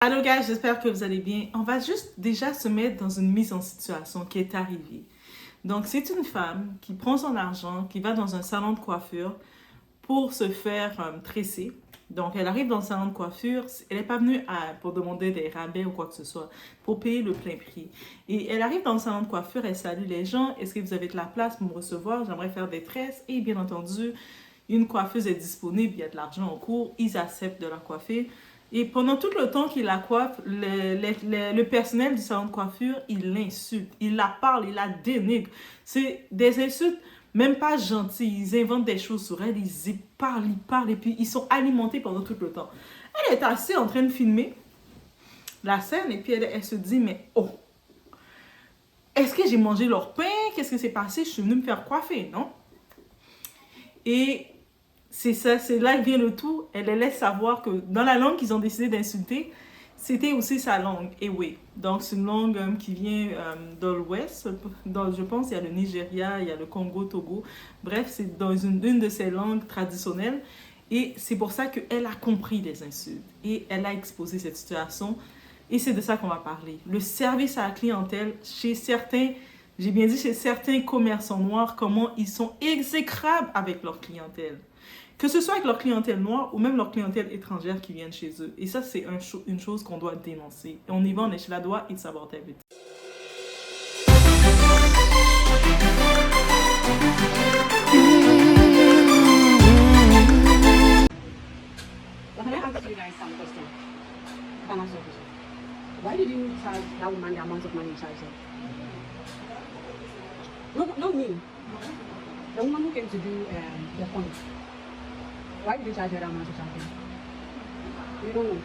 Allô gars, j'espère que vous allez bien. On va juste déjà se mettre dans une mise en situation qui est arrivée. Donc c'est une femme qui prend son argent, qui va dans un salon de coiffure pour se faire tresser. Donc elle arrive dans le salon de coiffure, elle n'est pas venue pour demander des rabais ou quoi que ce soit, pour payer le plein prix. Et elle arrive dans le salon de coiffure, elle salue les gens, est-ce que vous avez de la place pour me recevoir, j'aimerais faire des tresses. Et bien entendu, une coiffeuse est disponible, il y a de l'argent en cours, ils acceptent de la coiffer. Et pendant tout le temps qu'il la coiffe, le personnel du salon de coiffure, il l'insulte, il la parle, il la dénigre. C'est des insultes même pas gentilles. Ils inventent des choses sur elle, ils parlent, et puis ils sont alimentés pendant tout le temps. Elle est assise en train de filmer la scène, et puis elle se dit, mais oh, est-ce que j'ai mangé leur pain? Qu'est-ce que c'est passé? Je suis venue me faire coiffer, non? Et c'est ça, c'est là que vient le tout. Elle les laisse savoir que dans la langue qu'ils ont décidé d'insulter, c'était aussi sa langue, Ewe. Donc c'est une langue qui vient dans l'ouest. Je pense il y a le Nigeria, il y a le Congo, Togo. Bref, c'est dans une de ces langues traditionnelles. Et c'est pour ça qu'elle a compris les insultes. Et elle a exposé cette situation. Et c'est de ça qu'on va parler. Le service à la clientèle chez certains, j'ai bien dit chez certains commerçants noirs, comment ils sont exécrables avec leur clientèle. Que ce soit avec leur clientèle noire ou même leur clientèle étrangère qui viennent chez eux. Et ça, c'est une chose qu'on doit dénoncer. Et on y va, on est chez la doigt, il savoir vite. Can I ask you guys some question? Can I ask you a question? Why did you charge that woman the amount of money you charged her? No, not me. The woman who came to do the point. Why did you charge her that amount of charging? You don't know.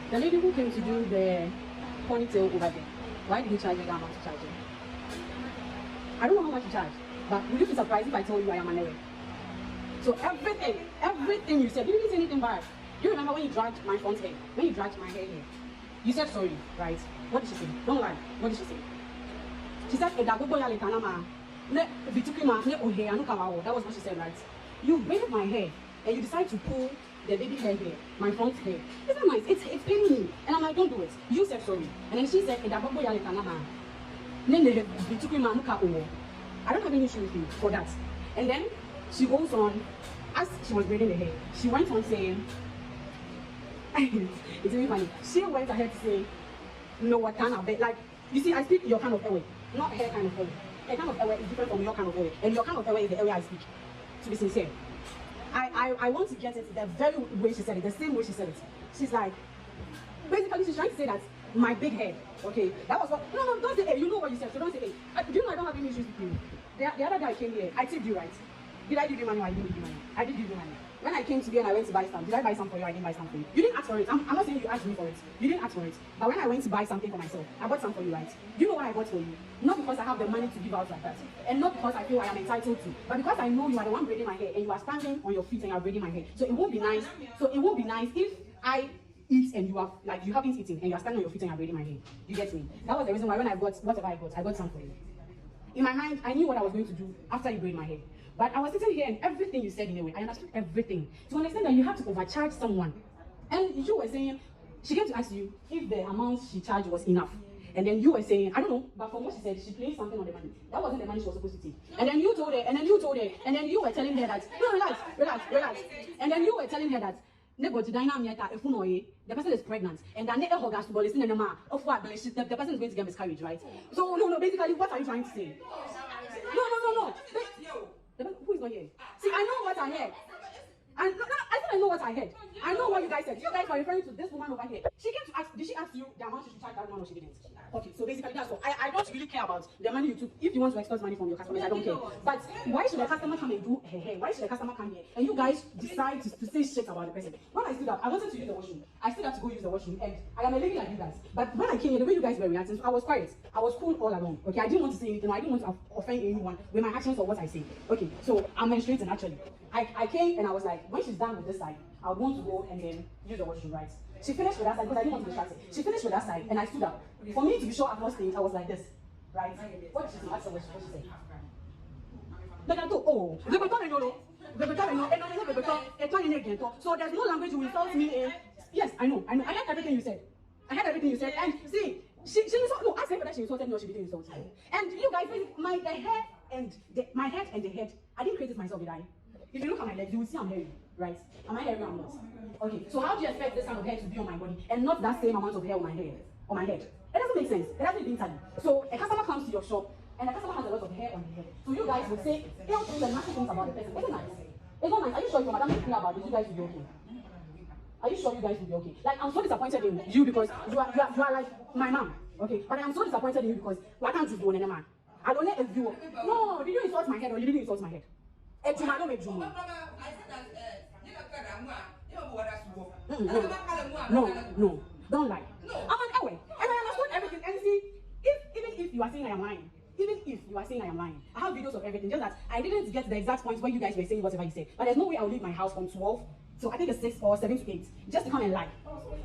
The lady who came to do the ponytail over there. Why did you charge her that amount of charging? I don't know how much you charge, but would you be surprised if I told you I am an error? So everything you said, you didn't say anything bad. Do you remember when you dragged my front hair? When you dragged my hair here? You said sorry, right? What did she say? Don't lie. What did she say? She said, that was what she said, right? You braided my hair and you decide to pull the baby hair here, my front hair. It's not nice. It's paining me. And I'm like, don't do it. You said sorry. And then she said, I don't have any issue with you for that. And then she goes on, as she was braiding the hair, she went on saying, it's really funny. She went ahead to say, no, what kind of bed? Like, you see, I speak your kind of way, not her kind of way. Her kind of way is different from your kind of way. And your kind of way is the area I speak, to be sincere. I want to get it the very way she said it, the same way she said it. She's like, basically, she's trying to say that my big head, okay, that was what, no, don't say hey, you know what you said, so don't say hey. Do you know I don't have any issues with you? The other day I came here, I tipped you, right? Did I give you money or I didn't give you money? I did give you money. When I came today and I went to buy some, did I buy some for you or I didn't buy some for you? You didn't ask for it. I'm not saying you asked me for it. You didn't ask for it. But when I went to buy something for myself, I bought some for you, right? Do you know what I bought for you? Not because I have the money to give out like that. And not because I feel I am entitled to. But because I know you are the one braiding my hair and you are standing on your feet and you are braiding my hair. So it won't be nice. If I eat and you haven't eaten and you are standing on your feet and you are braiding my hair. You get me? That was the reason why when I got whatever I got some for you. In my mind, I knew what I was going to do after you braid my hair. But I was sitting here and everything you said in a way, I understood everything. To understand that you have to overcharge someone. And you were saying, she came to ask you if the amount she charged was enough. And then you were saying, I don't know, but from what she said, she placed something on the money. That wasn't the money she was supposed to take. And then you told her, and then you were telling her that, no, relax. And then you were telling her that, the person is pregnant, and then the person is going to get miscarriage, right? So, no, basically, what are you trying to say? No. Who is not here? See, I know what I heard. I said I know what I heard. I know what you guys said. You guys are referring to this woman over here. She came to ask, did she ask you the amount she should charge that woman or she didn't? Okay, so basically that's all. I don't really care about the money you took. If you want to extort money from your customers, I don't care. But why should the customer come and do her hair? Why should the customer come here and you guys decide to say shit about the person? When I stood up, I wanted to use the washroom. I stood up to go use the washroom and I am a lady like you guys. But when I came here, the way you guys were reacting, I was quiet. I was cool all along. Okay, I didn't want to say anything. I didn't want to offend anyone with my actions or what I say. Okay, so I'm menstruating actually. I came and I was like, when she's done with this side, I would want to go and then use the washroom, right? She finished with that side because I didn't want to distract her. She finished with that side and I stood up. For me to be sure I've not stayed, I was like this, right? What did she say? Ask her what she said. Then I thought, oh, so there's no language you insult me in. Yes, I know. I heard everything you said. I heard everything you said. And see, she insulted. No, ask her whether she insulted me or she didn't insult me. And you guys, the hair and my head and the head, I didn't create it myself, did I? If you look at my legs, you will see I'm hairy, right? Am I hairy or not? Okay, so how do you expect this kind of hair to be on my body and not that same amount of hair on my hair, on my head? It doesn't make sense. It doesn't even tally. So a customer comes to your shop and the customer has a lot of hair on his head. So you guys would say, tell things and nasty things about the person. Isn't nice? It's not nice. Are you sure if your madam is clear about this, you guys will be okay? Are you sure you guys will be okay? Like, I'm so disappointed in you because you are like my mom, okay? But I'm so disappointed in you because why can't you do an man? I don't let a view. No, did you insult my head or you didn't insult my head? I said that no, don't lie. I'm an away, and I understood everything. And see, even if you are saying I am lying, I have videos of everything. Just that I didn't get the exact points where you guys were saying whatever you said. But there's no way I'll leave my house from 12 to I think it's 6 or 7 to 8 just to come and lie.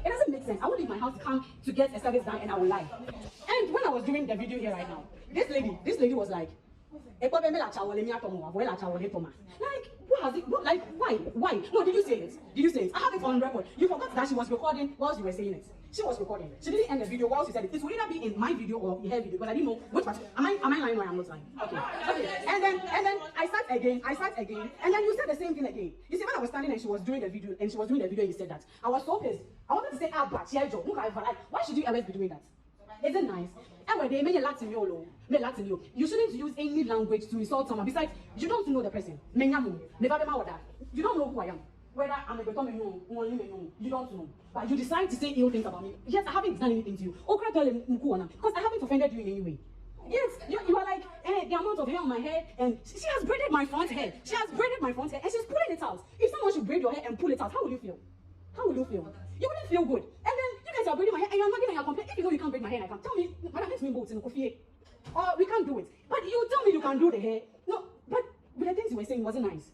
It doesn't make sense. I won't leave my house to come to get a service done and I will lie. And when I was doing the video here right now, this lady was like, like, what has it? What, like, why? No, did you say it? I have it on record. You forgot that she was recording whilst you were saying it. She was recording. She didn't end the video while she said it. It would either be in my video or in her video, but I didn't know which part. Am I lying or I'm not lying? Okay. And then I start again, and then you said the same thing again. You see, when I was standing and she was doing the video, and you said that, I was so pissed. I wanted to say, but why should you always be doing that? Isn't nice? And when they made Latin, you shouldn't use any language to insult someone. Besides, you don't know the person. You don't know who I am. Whether I'm a becoming you don't know. But you decide to say ill things about me. Yes, I haven't done anything to you. Because I haven't offended you in any way. Yes, you are like, the amount of hair on my head, and she has braided my front hair. And she's pulling it out. If someone should braid your hair and pull it out, how will you feel? You wouldn't feel good. And then you guys are braiding my hair and you're nagging and you're complaining. If you know you can't braid my hair and I can't, tell me, madam, let me go to Kofi. Or we can't do it. But you tell me you can do the hair. No, but the things you were saying wasn't nice.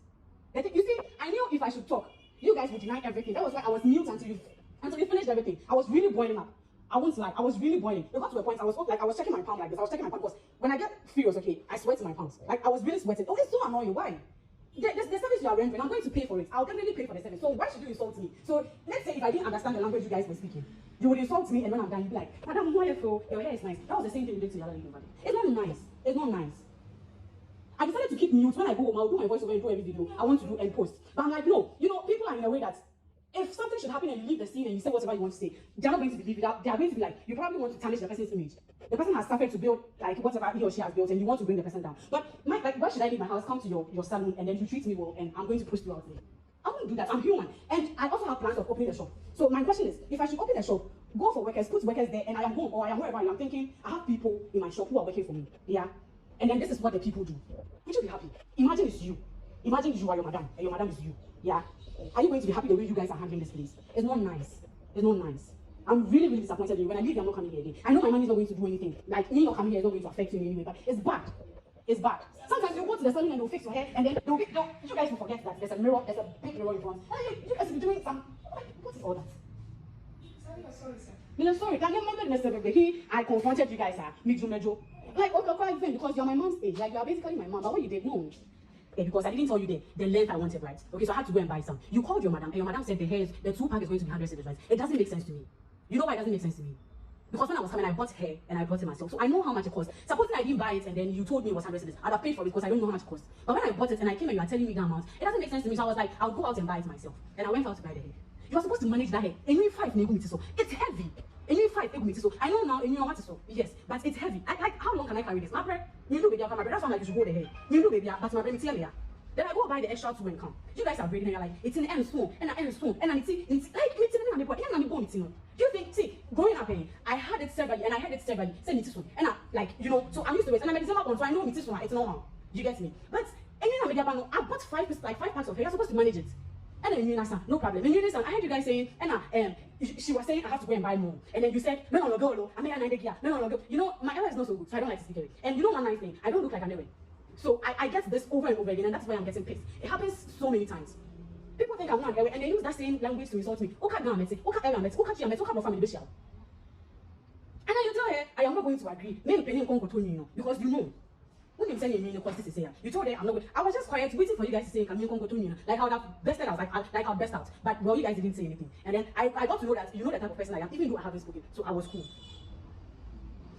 You see, I knew if I should talk, you guys would deny everything. That was why I was mute until you finished everything. I was really boiling up. I won't lie, I was really boiling. It got to a point I was checking my palm like this. I was checking my palm because when I get furious, okay, I sweat in my palms. Like I was really sweating. Oh, it's so annoying. Why? The service you are rendering, I'm going to pay for it. I'll definitely pay for the service. So why should you insult me? So let's say if I didn't understand the language you guys were speaking, you would insult me, and when I'm done, you'd be like, Madam, your hair is nice. That was the same thing you did to the other lady. It's not nice. It's not nice. I decided to keep mute. When I go home, I'll do my voiceover and do every video I want to do and post. But I'm like, no, people are in a way that if something should happen and you leave the scene and you say whatever you want to say, they're not going to believe it. They are going to be like, you probably want to tarnish the person's image. The person has suffered to build like whatever he or she has built, and you want to bring the person down. But why should I leave my house, come to your salon, and then you treat me well, and I'm going to post you out there? I won't do that. I'm human, and I also have plans of opening a shop. So my question is, if I should open a shop, go for workers, put workers there, and I am home or I am wherever, and I'm thinking I have people in my shop who are working for me. Yeah, and then this is what the people do. Would you be happy? Imagine it's you. Imagine you are your madam, and your madam is you. Yeah. Are you going to be happy the way you guys are handling this place? It's not nice. It's not nice. I'm really, really disappointed in you. When I leave, I'm not coming here again. I know my money is not going to do anything. Like, me not coming here is not going to affect you in any way, but it's bad. It's bad. Sometimes you go to the salon and they'll fix your hair, and then you guys will forget that there's a mirror, there's a big mirror in front. And you guys will be doing some, what is all that? Sorry, sir. Sorry. Can you remember the I confronted you guys, like, okay, because you're my mom's age. Like, you are basically my mom, but what you did, no. Because I didn't tell you the length I wanted, right? Okay, so I had to go and buy some. You called your madam, and your madam said the 2-pack is going to be 100 cedis, right? It doesn't make sense to me. You know why it doesn't make sense to me? Because when I was coming, I bought hair and I bought it myself. So I know how much it costs. Supposing I didn't buy it and then you told me it was 100 cedis, I'd have paid for it because I don't know how much it costs. But when I bought it and I came and you are telling me the amount, it doesn't make sense to me. So I was like, I'll go out and buy it myself. And I went out to buy the hair. You are supposed to manage that hair. And you 5 so it's heavy. And you 5 so I know now and you know what so. Yes, but it's heavy. How long can I carry this? My bread, you know baby, that's why I'm like you should go the hair. You know baby, but my bread, tell me. Then I go buy the extra 2 and come. You guys are braiding hair like it's in the end soon, and the end soon, and it's like it's in the boy, and I'm going to know. Do you think, see, growing up here, I had it several, and I had it several, say it's soon, and I like so I'm used to it, and I'm December born, so I know it's soon, it's normal. You get me? But and then I bought 5 packs of hair. You're supposed to manage it. And then you no problem. And you I heard you guys saying, and she was saying I have to go and buy more. And then you said, no, go, I mean, no. You know, my hair is not so good, so I don't like to speak away. And you know one nice thing, I don't look like I'm away. So I get this over and over again, and that's why I'm getting pissed. It happens so many times. People think I'm not away, and they use that same language to insult me. And then you tell her, I am not going to agree. Because you know. When you say you mean the course to say, you told them I'm not good. I was just quiet, waiting for you guys to say, can you come go to me? Like I would have bested out, like I would best out. But well, you guys didn't say anything. And then I got to know that you know the type of person I am, even though I haven't spoken. So I was cool.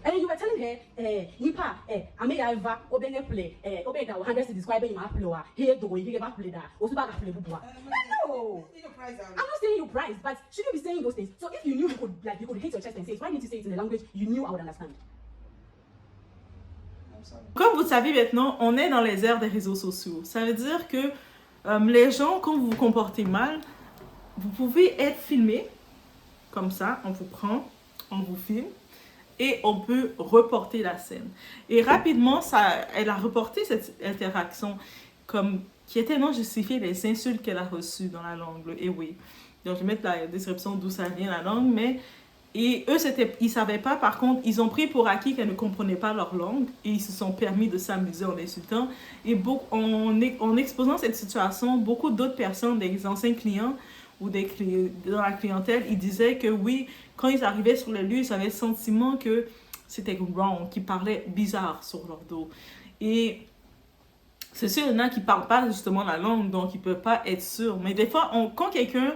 And then you were telling her, Nipa, I may have obeyed play, obeyed that 100 to describe in my floor. Here to go, you give up play that, or back play bubua. No, I'm not saying you price, but shouldn't be saying those things. So if you knew you could hit your chest and say it, why didn't you say it in a language you knew I would understand? Comme vous le savez maintenant, on est dans les ères des réseaux sociaux. Ça veut dire que les gens, quand vous vous comportez mal, vous pouvez être filmé, comme ça, on vous prend, on vous filme, et on peut reporter la scène. Et rapidement, elle a reporté cette interaction qui était non justifiée les insultes qu'elle a reçues dans la langue. Et oui, donc je vais mettre la description d'où ça vient la langue, mais... Et eux, ils savaient pas, par contre, ils ont pris pour acquis qu'elles ne comprenaient pas leur langue et ils se sont permis de s'amuser en insultant. Et en exposant cette situation, beaucoup d'autres personnes, des anciens clients ou dans la clientèle, ils disaient que oui, quand ils arrivaient sur les lieux, ils avaient le sentiment que c'était wrong, qu'ils parlaient bizarre sur leur dos. Et c'est sûr, il y en a qui ne parlent pas justement la langue, donc ils ne peuvent pas être sûrs. Mais des fois, quand quelqu'un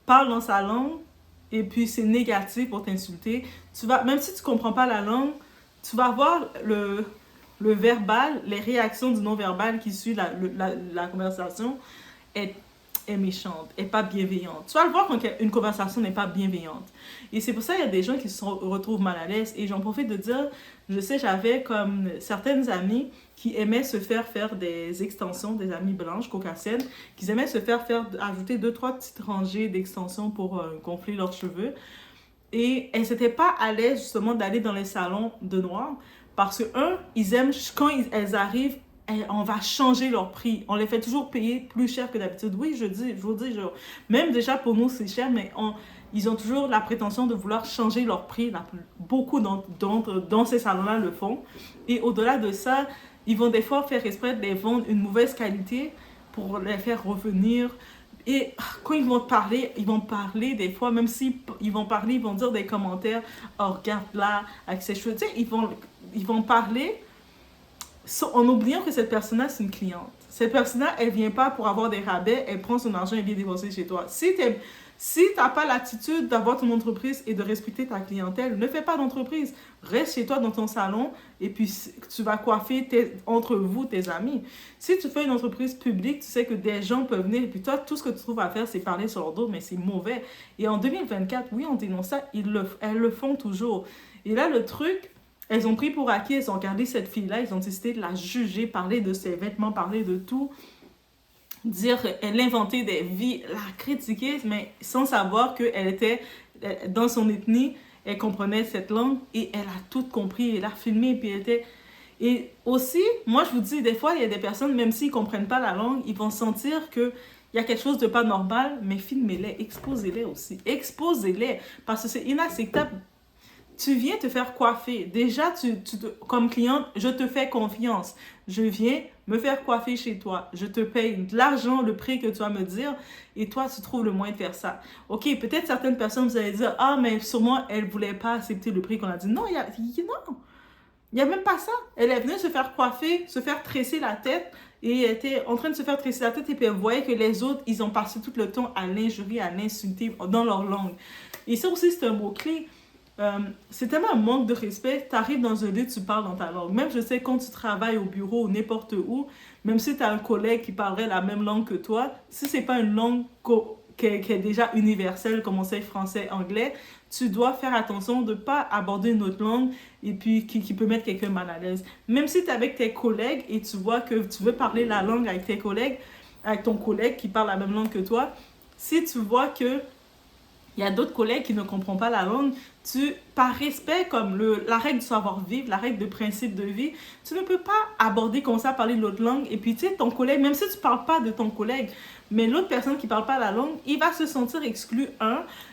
parle dans sa langue, et puis c'est négatif pour t'insulter, même si tu ne comprends pas la langue, tu vas voir le verbal, les réactions du non-verbal qui suit la conversation est méchante, est pas bienveillante. Tu vas le voir quand une conversation n'est pas bienveillante. Et c'est pour ça qu'il y a des gens qui se retrouvent mal à l'aise. Et j'en profite de dire, je sais, j'avais comme certaines amies qui aimaient se faire des extensions, des amies blanches, caucasiennes, qui aimaient se faire ajouter 2-3 petites rangées d'extensions pour gonfler leurs cheveux. Et elles n'étaient pas à l'aise justement d'aller dans les salons de noirs parce que, ils aiment, quand elles arrivent, on va changer leur prix. On les fait toujours payer plus cher que d'habitude. Oui, je vous dis, même déjà pour nous c'est cher, mais ils ont toujours la prétention de vouloir changer leur prix. Beaucoup dans ces salons-là le font. Et au-delà de ça, ils vont des fois faire exprès de les vendre une mauvaise qualité pour les faire revenir. Et quand ils vont parler des fois, même s'ils vont parler, ils vont dire des commentaires. Oh, regarde là, avec ses cheveux. Tu sais, ils vont parler en oubliant que cette personne-là, c'est une cliente. Cette personne-là, elle ne vient pas pour avoir des rabais, elle prend son argent et vient dépenser chez toi. Si tu n'as pas l'attitude d'avoir ton entreprise et de respecter ta clientèle, ne fais pas d'entreprise. Reste chez toi dans ton salon et puis tu vas coiffer entre vous, tes amis. Si tu fais une entreprise publique, tu sais que des gens peuvent venir et puis toi, tout ce que tu trouves à faire, c'est parler sur leur dos, mais c'est mauvais. Et en 2024, oui, on dénonce ça, elles le font toujours. Et là, le truc... Elles ont pris pour acquis, elles ont regardé cette fille-là, ils ont décidé de la juger, parler de ses vêtements, parler de tout, dire, elle inventait des vies, la critiquer, mais sans savoir qu'elle était dans son ethnie, elle comprenait cette langue et elle a tout compris, elle a filmé, puis elle était... Et aussi, moi je vous dis, des fois, il y a des personnes, même s'ils ne comprennent pas la langue, ils vont sentir que il y a quelque chose de pas normal, mais filmez-les, exposez-les aussi, exposez-les, parce que c'est inacceptable. Tu viens te faire coiffer. Déjà, comme cliente, je te fais confiance. Je viens me faire coiffer chez toi. Je te paye de l'argent, le prix que tu vas me dire. Et toi, tu trouves le moyen de faire ça. OK, peut-être certaines personnes, vous allez dire, ah, mais sûrement, elle ne voulait pas accepter le prix qu'on a dit. Non, non. Il n'y a même pas ça. Elle est venue se faire coiffer, se faire tresser la tête. Et elle était en train de se faire tresser la tête. Et puis elle voyait que les autres, ils ont passé tout le temps à l'injurier, à l'insulter dans leur langue. Et ça aussi, c'est un mot-clé. C'est tellement un manque de respect. Tu arrives dans un lieu, tu parles dans ta langue. Même je sais quand tu travailles au bureau ou n'importe où, même si tu as un collègue qui parlerait la même langue que toi, si c'est pas une langue qui est déjà universelle, comme on sait français, anglais, tu dois faire attention de ne pas aborder une autre langue et puis qui peut mettre quelqu'un mal à l'aise. Même si tu es avec tes collègues et tu vois que tu veux parler la langue avec tes collègues, avec ton collègue qui parle la même langue que toi, si tu vois que il y a d'autres collègues qui ne comprennent pas la langue, par respect, comme la règle du savoir-vivre, la règle de principe de vie, tu ne peux pas aborder comme ça, parler l'autre langue. Et puis, tu sais, ton collègue, même si tu ne parles pas de ton collègue, mais l'autre personne qui ne parle pas la langue, il va se sentir exclu,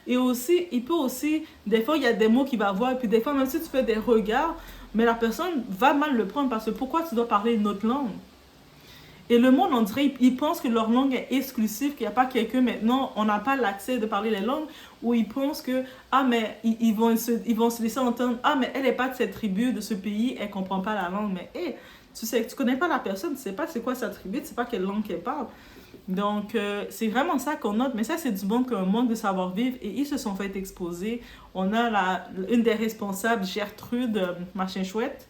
et aussi, il peut aussi, des fois, il y a des mots qu'il va voir, et puis des fois, même si tu fais des regards, mais la personne va mal le prendre parce que pourquoi tu dois parler une autre langue? Et le monde, on dirait, ils pensent que leur langue est exclusive, qu'il n'y a pas quelqu'un maintenant, on n'a pas l'accès de parler les langues, ou ils pensent que, ah, mais ils vont se laisser entendre, ah, mais elle n'est pas de cette tribu, de ce pays, elle ne comprend pas la langue. Mais, tu connais pas la personne, tu sais pas c'est quoi sa tribu, tu sais pas quelle langue qu'elle parle. Donc, c'est vraiment ça qu'on note. Mais ça, c'est du bon qu'un manque de savoir-vivre. Et ils se sont fait exposer. On a une des responsables, Gertrude Machin Chouette.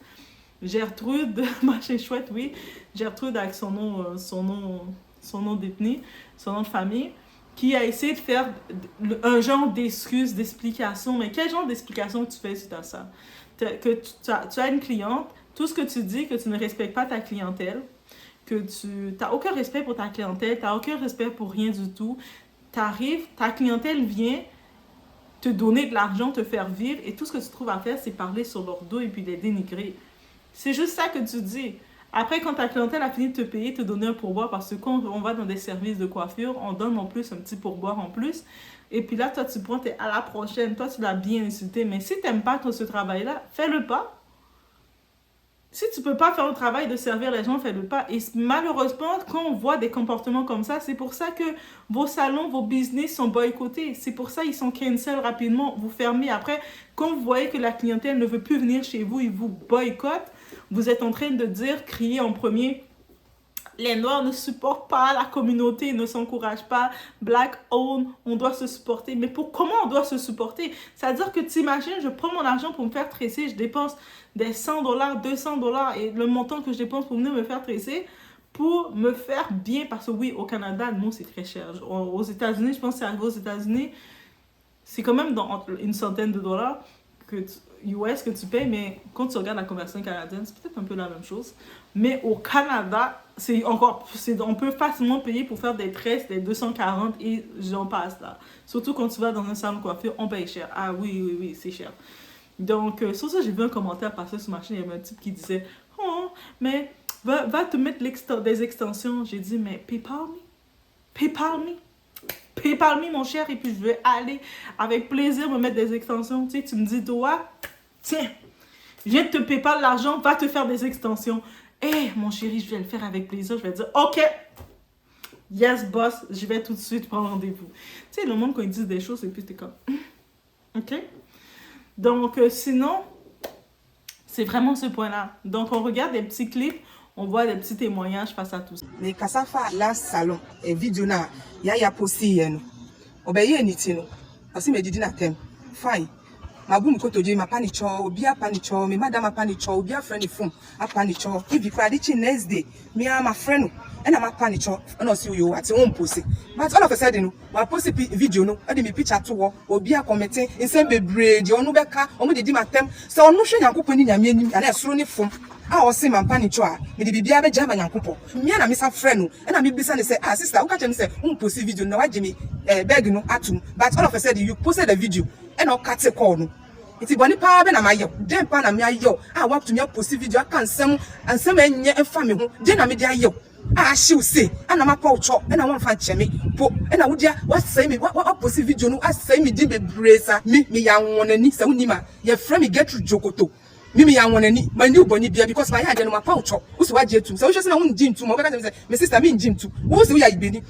Gertrude Machin Chouette, oui. Gertrude avec son nom d'ethnie, son nom de famille, qui a essayé de faire un genre d'excuse, d'explication. Mais quel genre d'explication tu fais suite à ça? Tu as une cliente, tout ce que tu dis, que tu ne respectes pas ta clientèle, que tu n'as aucun respect pour ta clientèle, tu n'as aucun respect pour rien du tout. Tu arrives, ta clientèle vient te donner de l'argent, te faire vivre, et tout ce que tu trouves à faire, c'est parler sur leur dos et puis les dénigrer. C'est juste ça que tu dis. Après, quand ta clientèle a fini de te payer, te donner un pourboire, parce que quand on va dans des services de coiffure, on donne en plus un petit pourboire en plus. Et puis là, toi, tu prends, t'es à la prochaine. Toi, tu l'as bien insulté. Mais si tu n'aimes pas ce travail-là, fais-le pas. Si tu peux pas faire le travail de servir les gens, fais-le pas. Et malheureusement, quand on voit des comportements comme ça, c'est pour ça que vos salons, vos business sont boycottés. C'est pour ça qu'ils sont cancel rapidement, vous fermez. Après, quand vous voyez que la clientèle ne veut plus venir chez vous, ils vous boycottent, vous êtes en train de dire, crier en premier, les Noirs ne supportent pas la communauté, ils ne s'encouragent pas. Black owned, on doit se supporter. Mais comment on doit se supporter? C'est-à-dire que tu imagines, je prends mon argent pour me faire tresser, je dépense des $100, $200 et le montant que je dépense pour venir me faire tresser pour me faire bien. Parce que oui, au Canada, non, c'est très cher. Aux États-Unis, je pense que c'est arrivé aux États-Unis, c'est quand même dans une centaine de dollars US que tu payes, mais quand tu regardes la conversion canadienne, c'est peut-être un peu la même chose. Mais au Canada, on peut facilement payer pour faire des tresses, des 240 et j'en passe là. Surtout quand tu vas dans un salon de coiffure, on paye cher. Ah oui, c'est cher. Donc, sur ça, j'ai vu un commentaire passer sur ma chaîne, il y avait un type qui disait « Oh, mais va te mettre des extensions. » J'ai dit « Mais PayPal me. PayPal me. PayPal me, mon cher, et puis je vais aller avec plaisir me mettre des extensions. Tu sais, tu me dis, toi, tiens, je viens de te PayPal l'argent, va te faire des extensions. Eh, mon chéri, je vais le faire avec plaisir. Je vais dire, OK, yes, boss, je vais tout de suite prendre rendez-vous. Tu sais, le monde, quand ils disent des choses, et puis t'es comme, OK? Donc, sinon, c'est vraiment ce point-là. Donc, on regarde des petits clips, on voit des petits témoignages face à tout ça. Mais Kasafa la salon et vidéo na ya posti no. Obeye anything no. Asi me didi na tem. Fine. Mabum ko toje ma panicho, obi a panicho, me madam a panicho, obi a friend phone a panicho. If you cry next day, me and my friend and I'm a panicho, and I see you at your own pussy. But all of a sudden, my pussy video no, I did me picture to obi a commenting in same bebre, the onubeka, omo didi ma tem. So no sure yanko ni nyame and I slowly phone. I was saying, my panic, me the baby have a jam and yankupo. Me and I miss a friend, and I be busy and say, ah, sister, who catch him say, post video, no, I Jimmy, beg no, atum. But all of a sudden, you posted the video, and I'll cut a call. No. It's bonny power, and I'm a yo, then pan and me, yo. I want to me post video, I can't some and some and family, then I'm a yo. Ah, she will say, and I'm a pouch, and I want to find me, and I would ya, what say me, what post video, no, I say me, did be bracer, me, young one, and Nisa Unima, your friend me get through Jokoto. Mimi ya wanani my new boni bia because my head no ma pouch who so waje too so we just na won gym too mo be say my sister me in gym too who say we are ibeni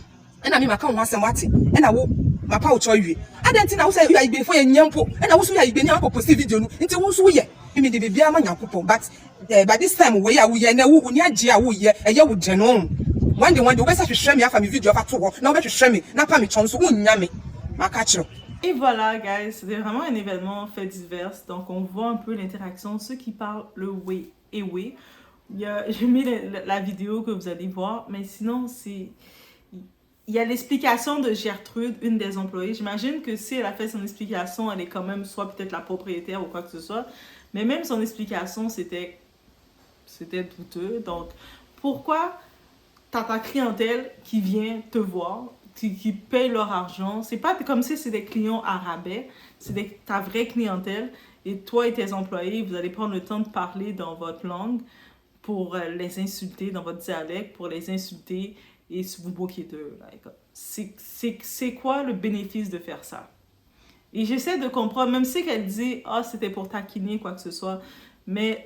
and na me ma kan ho asem wate and na wo ma pouch owie adenti na wo say we are ibeni for ye nyampo and na wo so we are ibeni am post video no nti wo so ye mimi de bia ma nyankopon but by this time we ya wo ye na wo ni age a wo ye eye wo je no one day we be say hwehwe me afa me video afa to ho na wo be hwehwe me na pa me chon so wo nya me ma ka kire. Et voilà, guys, c'était vraiment un événement fait divers. Donc, on voit un peu l'interaction, ceux qui parlent le oui et oui. J'ai mis la vidéo que vous allez voir, mais sinon, il y a l'explication de Gertrude, une des employées. J'imagine que si elle a fait son explication, elle est quand même soit peut-être la propriétaire ou quoi que ce soit. Mais même son explication, c'était douteux. Donc, pourquoi t'as ta clientèle qui vient te voir, qui payent leur argent? C'est pas comme si c'est des clients à rabais, c'est ta vraie clientèle. Et toi et tes employés, vous allez prendre le temps de parler dans votre langue pour les insulter, dans votre dialecte, pour les insulter et vous moquer d'eux. C'est quoi le bénéfice de faire ça? Et j'essaie de comprendre, même si elle dit « Ah, c'était pour taquiner, quoi que ce soit », mais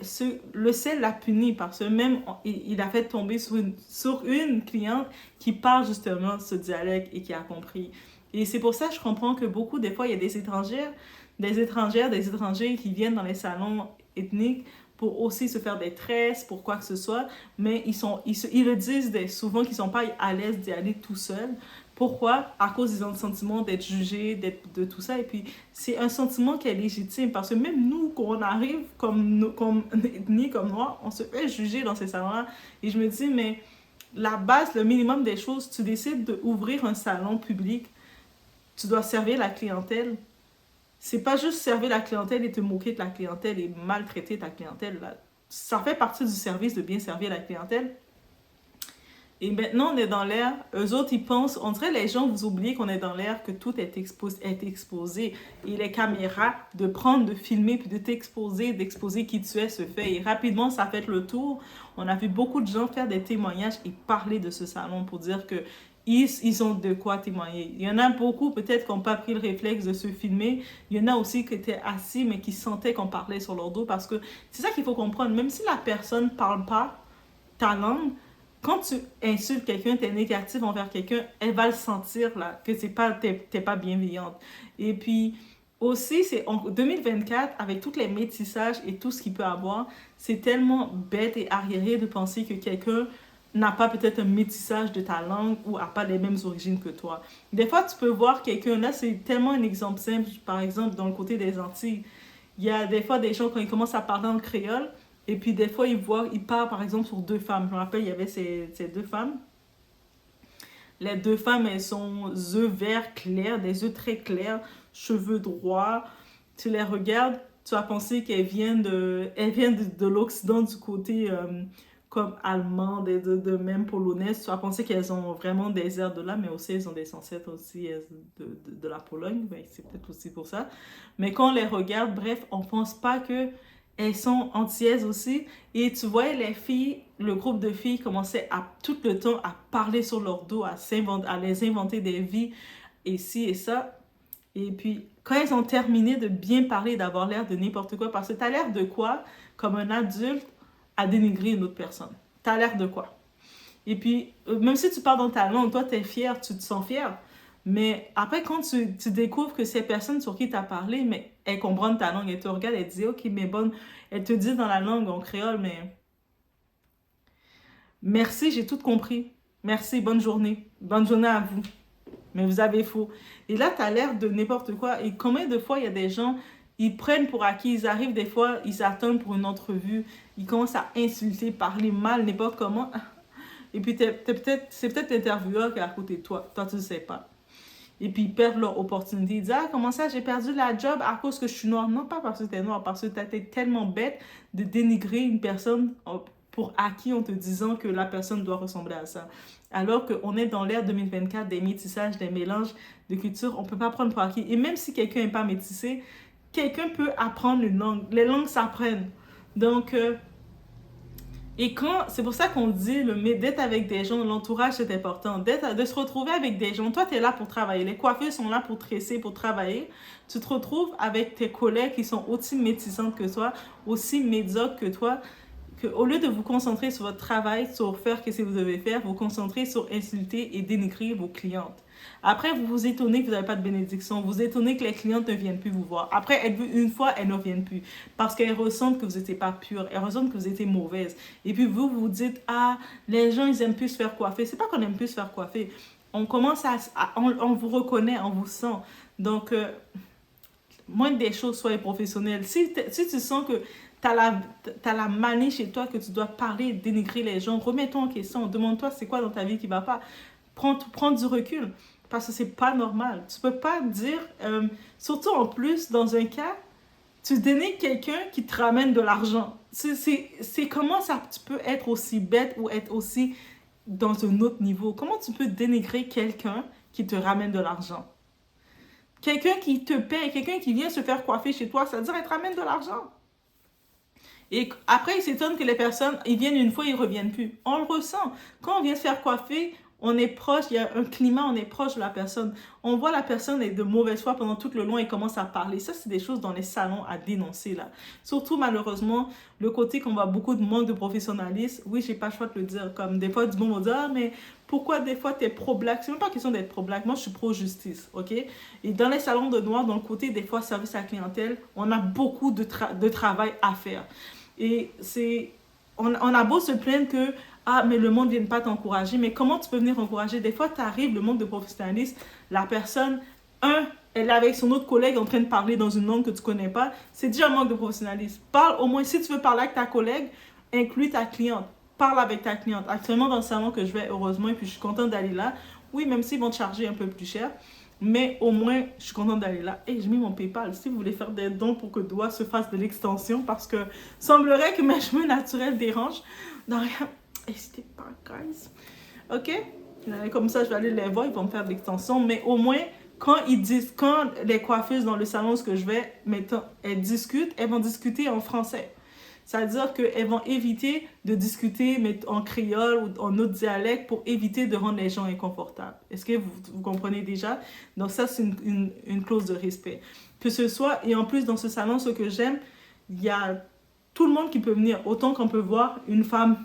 le ciel l'a puni parce que même il a fait tomber sur une cliente qui parle justement ce dialecte et qui a compris. Et c'est pour ça que je comprends que des fois, il y a des étrangers qui viennent dans les salons ethniques pour aussi se faire des tresses, pour quoi que ce soit, mais ils le disent souvent qu'ils ne sont pas à l'aise d'y aller tout seuls. Pourquoi? À cause ils ont le sentiment d'être jugés, de tout ça. Et puis, c'est un sentiment qui est légitime parce que même nous, quand on arrive comme ethnie, comme noir, on se fait juger dans ces salons-là. Et je me dis, mais la base, le minimum des choses, tu décides d'ouvrir un salon public, tu dois servir la clientèle. C'est pas juste servir la clientèle et te moquer de la clientèle et maltraiter ta clientèle. Là. Ça fait partie du service de bien servir la clientèle. Et maintenant, on est dans l'ère, eux autres, ils pensent, on dirait les gens, vous oubliez qu'on est dans l'ère que tout est exposé. Et les caméras, de prendre, de filmer, puis de t'exposer, d'exposer qui tu es, se fait. Et rapidement, ça fait le tour. On a vu beaucoup de gens faire des témoignages et parler de ce salon pour dire que ils ont de quoi témoigner. Il y en a beaucoup, peut-être, qui n'ont pas pris le réflexe de se filmer. Il y en a aussi qui étaient assis, mais qui sentaient qu'on parlait sur leur dos. Parce que c'est ça qu'il faut comprendre. Même si la personne ne parle pas ta langue, quand tu insultes quelqu'un, tu es négatif envers quelqu'un, elle va le sentir là, que t'es pas bienveillante. Et puis aussi, c'est en 2024, avec tous les métissages et tout ce qu'il peut avoir, c'est tellement bête et arriéré de penser que quelqu'un n'a pas peut-être un métissage de ta langue ou n'a pas les mêmes origines que toi. Des fois, tu peux voir quelqu'un, là c'est tellement un exemple simple, par exemple dans le côté des Antilles, il y a des fois des gens quand ils commencent à parler en créole, et puis des fois, ils parlent par exemple sur deux femmes. Je me rappelle, il y avait ces deux femmes. Les deux femmes, elles sont yeux verts clairs, des yeux très clairs, cheveux droits. Tu les regardes, tu vas penser qu'elles viennent de l'Occident, du côté comme allemande et de même polonaise. Tu vas penser qu'elles ont vraiment des airs de là, mais aussi elles ont des ancêtres aussi de la Pologne. Ben, c'est peut-être aussi pour ça. Mais quand on les regarde, bref, on pense pas que elles sont antillaises aussi. Et tu vois, les filles, le groupe de filles commençait tout le temps à parler sur leur dos, à les inventer des vies, et ci et ça. Et puis, quand elles ont terminé de bien parler, d'avoir l'air de n'importe quoi, parce que tu as l'air de quoi, comme un adulte, à dénigrer une autre personne? Tu as l'air de quoi? Et puis, même si tu parles dans ta langue, toi, tu es fier, tu te sens fier. Mais après, quand tu découvres que ces personnes sur qui tu as parlé, mais elles comprennent ta langue, elles te regardent, elles te disent, OK, mais bonne, elles te disent dans la langue en créole, mais merci, j'ai tout compris. Merci, bonne journée. Bonne journée à vous. Mais vous avez faux. Et là, tu as l'air de n'importe quoi. Et combien de fois, il y a des gens, ils prennent pour acquis, ils arrivent des fois, ils attendent pour une entrevue, ils commencent à insulter, parler mal, n'importe comment. Et puis, c'est peut-être l'intervieweur qui est à côté de toi. Toi, tu ne sais pas. Et puis ils perdent leur opportunité. Ils disent, ah, comment ça, j'ai perdu la job à cause que je suis noire. Non, pas parce que tu es noire, parce que tu as été tellement bête de dénigrer une personne pour acquis en te disant que la personne doit ressembler à ça. Alors qu'on est dans l'ère 2024 des métissages, des mélanges de cultures, on ne peut pas prendre pour acquis. Et même si quelqu'un n'est pas métissé, quelqu'un peut apprendre une langue. Les langues s'apprennent. Donc, c'est pour ça qu'on dit, d'être avec des gens, l'entourage, c'est important. De se retrouver avec des gens. Toi, tu es là pour travailler. Les coiffeurs sont là pour tresser, pour travailler. Tu te retrouves avec tes collègues qui sont aussi métissantes que toi, aussi médiocres que toi, qu'au lieu de vous concentrer sur votre travail, sur faire ce que vous devez faire, vous concentrez sur insulter et dénigrer vos clientes. Après, vous vous étonnez que vous n'avez pas de bénédiction. Vous vous étonnez que les clientes ne viennent plus vous voir. Après, une fois, elles ne reviennent plus. Parce qu'elles ressentent que vous n'étiez pas pure. Elles ressentent que vous étiez mauvaise. Et puis vous vous dites, ah, les gens, ils aiment plus se faire coiffer. C'est pas qu'on aime plus se faire coiffer. On commence on vous reconnaît, on vous sent. Donc, moindre des choses, soyez professionnels. Si tu sens que t'as la manie chez toi, que tu dois parler, dénigrer les gens, remets-toi en question. Demande-toi c'est quoi dans ta vie qui ne va pas. Prends du recul. Parce que c'est pas normal. Tu peux pas dire, surtout en plus, dans un cas, tu dénigres quelqu'un qui te ramène de l'argent. C'est comment ça tu peux être aussi bête ou être aussi dans un autre niveau. Comment tu peux dénigrer quelqu'un qui te ramène de l'argent? Quelqu'un qui te paie, quelqu'un qui vient se faire coiffer chez toi, ça veut dire qu'elle te ramène de l'argent. Et après, ils s'étonnent que les personnes, ils viennent une fois, ils ne reviennent plus. On le ressent. Quand on vient se faire coiffer, on est proche, il y a un climat, on est proche de la personne. On voit la personne est de mauvaise foi pendant tout le long et commence à parler. Ça, c'est des choses dans les salons à dénoncer, là. Surtout, malheureusement, le côté qu'on voit beaucoup de manque de professionnalisme. Oui, j'ai pas le choix de le dire. Comme des fois, du bon, on dit, ah, mais pourquoi des fois, t'es pro-black? C'est même pas question d'être pro-black. Moi, je suis pro-justice, OK? Et dans les salons de noir, dans le côté, des fois, service à la clientèle, on a beaucoup de travail à faire. Et c'est... On a beau se plaindre que ah, mais le monde ne vient pas t'encourager. Mais comment tu peux venir encourager? Des fois, tu arrives, le manque de professionnalisme, la personne, elle est avec son autre collègue en train de parler dans une langue que tu ne connais pas. C'est déjà un manque de professionnalisme. Parle, au moins, si tu veux parler avec ta collègue, inclus ta cliente. Parle avec ta cliente. Actuellement, dans le salon que je vais, heureusement, et puis je suis contente d'aller là. Oui, même s'ils vont te charger un peu plus cher. Mais au moins, je suis contente d'aller là. Et j'ai mis mon PayPal. Si vous voulez faire des dons pour que Doua se fasse de l'extension, parce que semblerait que mes cheveux naturels dérangent. Donc, n'hésitez pas, guys. Ok? Comme ça, je vais aller les voir. Ils vont me faire de l'extension. Mais au moins, quand les coiffeuses dans le salon où je vais, mettons, elles vont discuter en français. C'est-à-dire qu'elles vont éviter de discuter en créole ou en autre dialecte pour éviter de rendre les gens inconfortables. Est-ce que vous comprenez déjà? Donc ça, c'est une clause de respect. Que ce soit, et en plus dans ce salon, ce que j'aime, il y a tout le monde qui peut venir. Autant qu'on peut voir une femme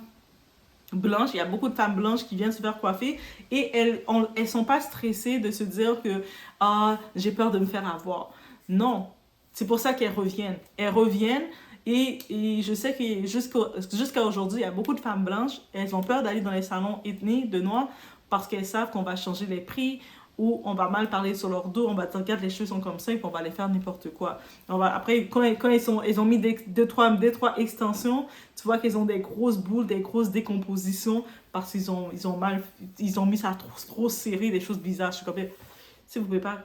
blanche, il y a beaucoup de femmes blanches qui viennent se faire coiffer et elles sont pas stressées de se dire que « Ah, j'ai peur de me faire avoir ». Non, c'est pour ça qu'elles reviennent. Elles reviennent. Et je sais que jusqu'à aujourd'hui, il y a beaucoup de femmes blanches, elles ont peur d'aller dans les salons ethniques de noirs parce qu'elles savent qu'on va changer les prix ou on va mal parler sur leur dos, on va dire regarde les cheveux sont comme ça et qu'on va les faire n'importe quoi. Après, quand ils ont mis deux, trois extensions, tu vois qu'ils ont des grosses boules, des grosses décompositions parce qu'ils ont mis ça trop serré, des choses bizarres. Je suis comme, si vous ne pouvez pas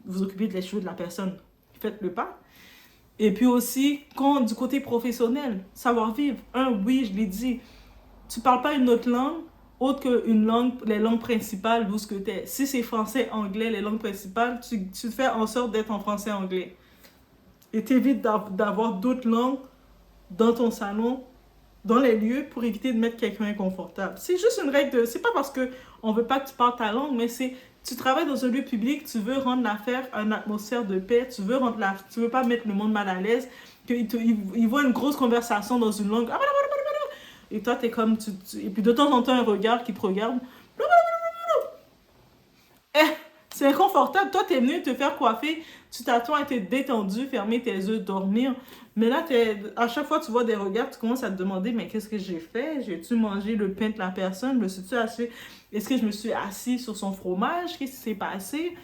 vous occuper des cheveux de la personne, faites-le pas. Et puis aussi, du côté professionnel, savoir-vivre. Oui, je l'ai dit, tu ne parles pas une autre langue, autre que les langues principales d'où ce que tu es. Si c'est français, anglais, les langues principales, tu fais en sorte d'être en français, anglais. Et t'évites d'avoir d'autres langues dans ton salon, dans les lieux, pour éviter de mettre quelqu'un inconfortable. C'est juste une règle c'est pas parce qu'on veut pas que tu parles ta langue, mais tu travailles dans un lieu public, tu veux rendre l'affaire une atmosphère de paix, tu veux pas mettre le monde mal à l'aise, qu'ils voient une grosse conversation dans une langue, et toi, t'es comme, et puis de temps en temps, un regard qui te regarde, c'est inconfortable. Toi, t'es venu te faire coiffer, tu t'attends à être détendu, fermer tes yeux, dormir, mais là, à chaque fois que tu vois des regards, tu commences à te demander, mais qu'est-ce que j'ai fait? J'ai-tu mangé le pain de la personne? Est-ce que je me suis assis sur son fromage? Qu'est-ce qui s'est passé?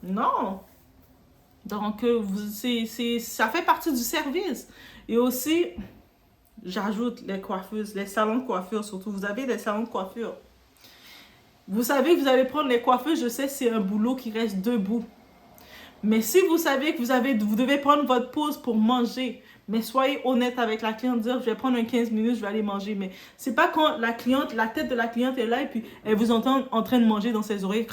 Non. Donc, ça fait partie du service. Et aussi, j'ajoute les coiffeuses, les salons de coiffure surtout. Vous avez des salons de coiffure. Vous savez que vous allez prendre les coiffeuses, je sais, c'est un boulot qui reste debout. Mais si vous savez que vous devez prendre votre pause pour manger, mais soyez honnête avec la cliente, dire je vais prendre un 15 minutes, je vais aller manger. Mais c'est pas quand la tête de la cliente est là et puis elle vous entend en train de manger dans ses oreilles.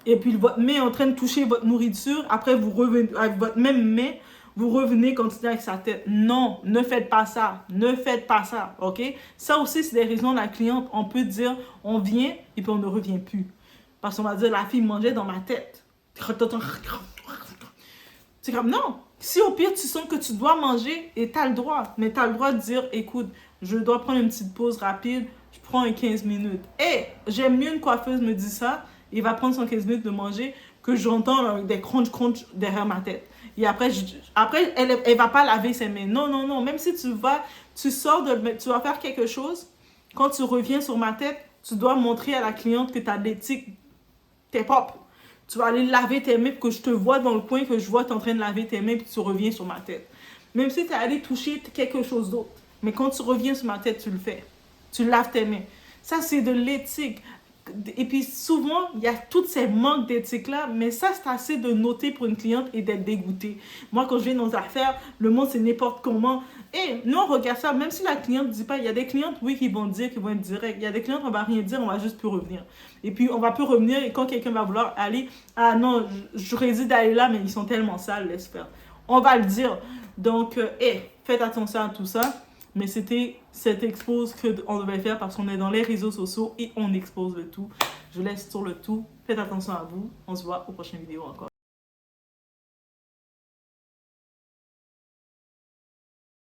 Et puis votre main est en train de toucher votre nourriture. Après, vous revenez avec votre même main, vous revenez continuer avec sa tête. Non, ne faites pas ça. Ne faites pas ça, ok? Ça aussi, c'est des raisons de la cliente. On peut dire, on vient et puis on ne revient plus. Parce qu'on va dire, la fille mangeait dans ma tête. C'est comme, non. Si au pire, tu sens que tu dois manger, et tu as le droit. Mais tu as le droit de dire, écoute, je dois prendre une petite pause rapide. Je prends un 15 minutes. Et j'aime mieux une coiffeuse me dit ça. Il va prendre son 15 minutes de manger que j'entends des crunch derrière ma tête. Et après elle va pas laver ses mains. Non, non, non. Même si tu vas faire quelque chose, quand tu reviens sur ma tête, tu dois montrer à la cliente que tu as de l'éthique. T'es propre. Tu vas aller laver tes mains, que je te vois dans le coin, que je vois que tu es en train de laver tes mains, puis tu reviens sur ma tête. Même si tu es allé toucher quelque chose d'autre. Mais quand tu reviens sur ma tête, tu le fais. Tu laves tes mains. Ça, c'est de l'éthique. Et puis souvent, il y a tous ces manques d'éthique-là, mais ça, c'est assez de noter pour une cliente et d'être dégoûtée. Moi, quand je viens dans les affaires, le monde, c'est n'importe comment. Et nous, on regarde ça, même si la cliente ne dit pas, il y a des clientes, oui, qui vont dire, qui vont être directs. Il y a des clientes, on ne va rien dire, on va juste plus revenir. Et puis, on va plus revenir, et quand quelqu'un va vouloir aller, ah non, j'aurais dit d'aller là, mais ils sont tellement sales, laisse faire. On va le dire. Donc, faites attention à tout ça. Mais c'était cette expose qu'on devait faire parce qu'on est dans les réseaux sociaux et on expose le tout. Je laisse sur le tout. Faites attention à vous. On se voit aux prochaines vidéos encore.